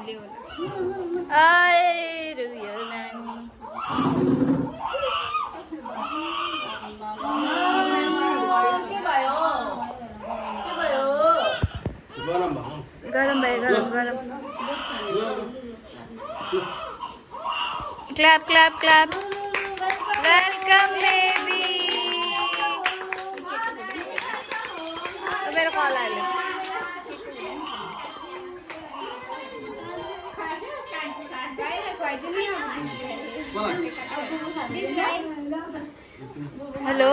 Ai रुयो नानी गरम भयो गरम गरम clap clap clap welcome baby मेरा कॉल आया हेलो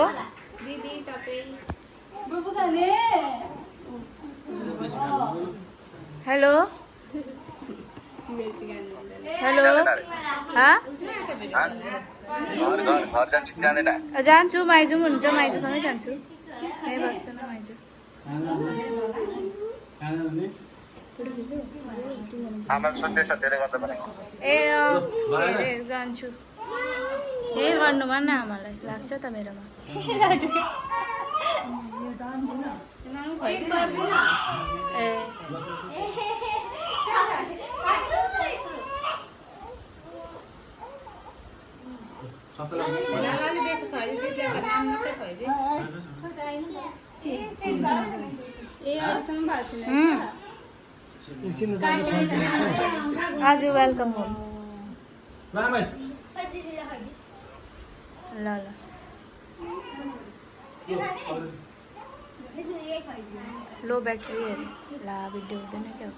दीदी हेलो हेलो हाँ जान्छु माइजू हुन्छ माइजूसँगै जान्छु यहीँ बस्दैन माइजू ए जान्छु यही गर्नु भन न आमालाई लाग्छ त मेरोमा ए आज वेलकम होम ल ल लो बैटरी है ला वीडियो हुँदैन क्या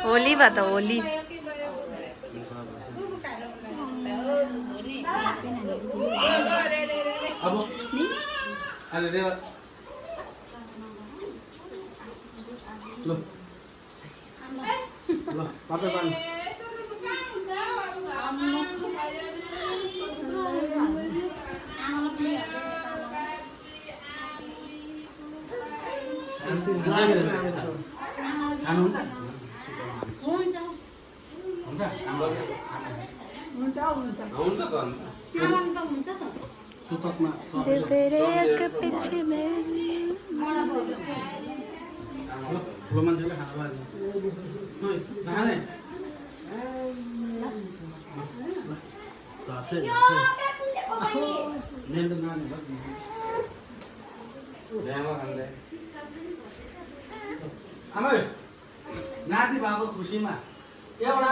होली भा त होली तेरे अग पीछे में नाति भएको खुसीमा एउटा